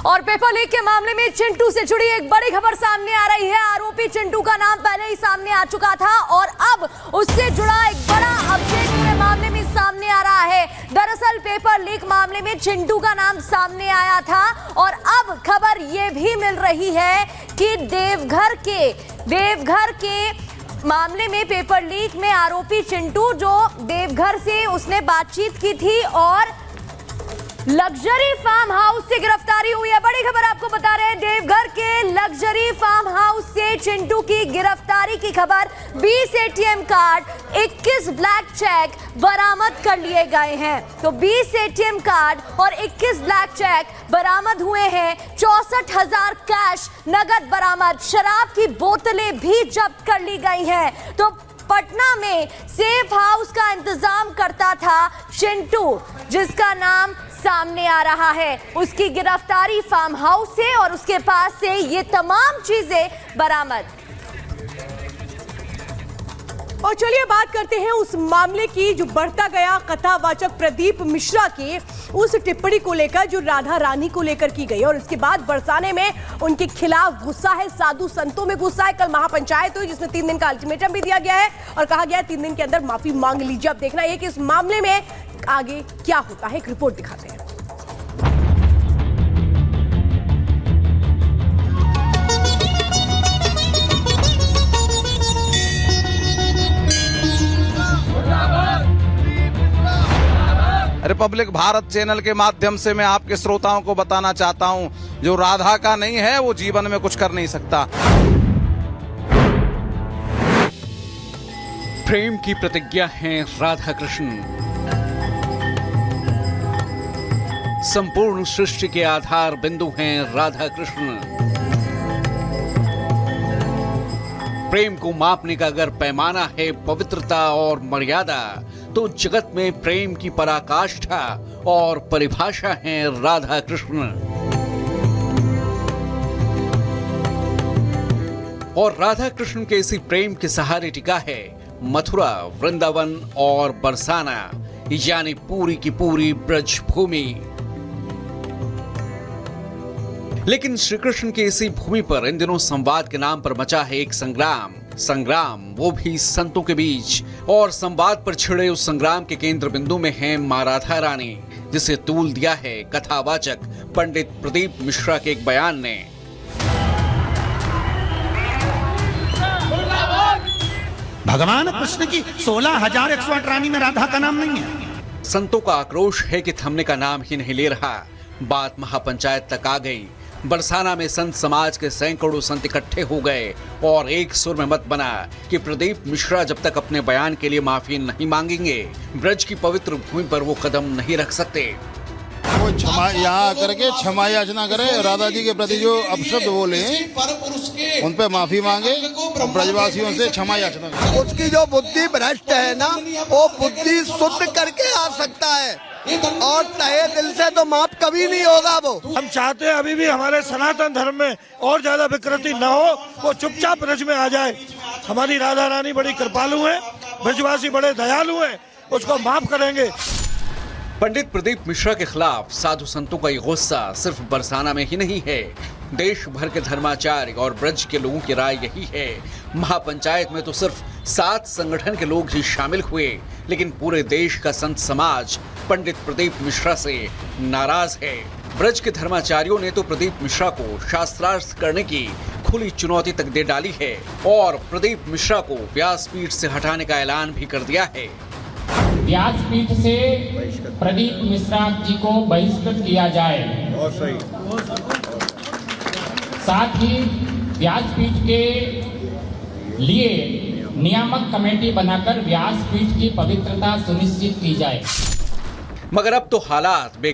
और paper leak के मामले में चिंटू से जुड़ी एक बड़ी खबर सामने आ रही है। आरोपी चिंटू का नाम पहले ही सामने आ चुका था और अब उससे जुड़ा एक बड़ा अपडेट पूरे मामले में सामने आ रहा है। दरअसल पेपर लीक मामले में चिंटू का नाम सामने आया था और अब खबर यह भी मिल रही है कि देवघर के मामले में पेपर लीक में आरोपी चिंटू जो देवघर से उसने बातचीत की थी और लग्जरी फार्म हाउस से गिरफ्तारी हुई है। बड़ी खबर आपको बता रहे हैं, देवघर के लग्जरी फार्म हाउस से चिंटू की गिरफ्तारी की खबर। 20 एटीएम कार्ड, 21 ब्लैक चेक बरामद कर लिए गए हैं। तो 20 एटीएम कार्ड और 21 ब्लैक चेक बरामद हुए हैं। 64,000 कैश नगद बरामद, शराब की बोतलें भी जब्त कर ली गई हैं। तो पटना में सेफ हाउस का इंतजाम करता था चिंटू, जिसका नाम सामने आ रहा है। उसकी गिरफ्तारी फार्म हाउस से और उसके पास से ये तमाम चीजें बरामद। और चलिए बात करते हैं उस मामले की जो बढ़ता गया कथावाचक प्रदीप मिश्रा की उस टिप्पणी को लेकर जो राधा रानी को लेकर की गई और इसके बाद बरसाने में उनके खिलाफ गुस्सा है, साधु संतों में गुस्सा है। कल महापंचायत हुई जिसमें 3 दिन का अल्टीमेटम भी दिया गया है और कहा गया है 3 दिन के अंदर माफी मांग लीजिए। अब देखना है कि इस मामले में आगे क्या होता है। एक रिपोर्ट दिखाते हैं। रिपब्लिक भारत चैनल के माध्यम से मैं आपके श्रोताओं को बताना चाहता हूं, जो राधा का नहीं है वो जीवन में कुछ कर नहीं सकता। प्रेम की प्रतिज्ञा है राधा कृष्ण। संपूर्ण सृष्टि के आधार बिंदु हैं राधा कृष्ण। प्रेम को मापने का अगर पैमाना है पवित्रता और मर्यादा, तो जगत में प्रेम की पराकाष्ठा और परिभाषा है राधा कृष्ण। और राधा कृष्ण के इसी प्रेम के सहारे टिका है मथुरा, वृंदावन और बरसाना, यानी पूरी की पूरी ब्रज भूमि। लेकिन श्री कृष्ण की इसी भूमि पर इन दिनों संवाद के नाम पर मचा है एक संग्राम, वो भी संतों के बीच। और संवाद पर छिड़े उस संग्राम के केंद्र बिंदु में है मां राधा रानी, जिसे तूल दिया है कथावाचक पंडित प्रदीप मिश्रा के एक बयान ने। भगवान कृष्ण की 16,108 रानी में राधा का नाम नहीं है। संतों का आक्रोश है कि थमने का नाम ही नहीं ले रहा। बात महापंचायत तक आ गई। बरसाना में संत समाज के सैकड़ों संत इकट्ठे हो गए और एक सुर में मत बना कि प्रदीप मिश्रा जब तक अपने बयान के लिए माफी नहीं मांगेंगे, ब्रज की पवित्र भूमि पर वो कदम नहीं रख सकते। वो क्षमा यहाँ करके क्षमा याचना करे, राधा जी के प्रति जो अपशब्द बोले उन पे माफी मांगे और ब्रजवासियों से क्षमा याचना करे। उसकी जो बुद्धि भ्रष्ट है ना, वो बुद्धि शुद्ध करके आ सकता है और तहे दिल से तो माफ कभी नहीं होगा। वो हम चाहते हैं अभी भी हमारे सनातन धर्म में और ज्यादा विकृति न हो, वो चुपचाप ब्रज में आ जाए। हमारी राधा रानी बड़ी कृपालु है, ब्रजवासी बड़े दयालु है, उसको माफ करेंगे। पंडित प्रदीप मिश्रा के खिलाफ साधु संतों का ये गुस्सा सिर्फ बरसाना में ही नहीं है, देश भर के धर्माचार्य और ब्रज के लोगों की राय यही है। महापंचायत में तो सिर्फ 7 संगठन के लोग ही शामिल हुए, लेकिन पूरे देश का संत समाज पंडित प्रदीप मिश्रा से नाराज है। ब्रज के धर्माचार्यों ने तो प्रदीप मिश्रा को शास्त्रार्थ करने की खुली चुनौती तक दे डाली है और प्रदीप मिश्रा को व्यासपीठ से हटाने का ऐलान भी कर दिया है। व्यासपीठ से प्रदीप मिश्रा जी को बहिष्कृत किया जाए। साथ ही व्यासपीठ के लिए नियामक कमेटी बनाकर व्यासपीठ की पवित्रता सुनिश्चित की जाए। मगर अब तो हालात बेकार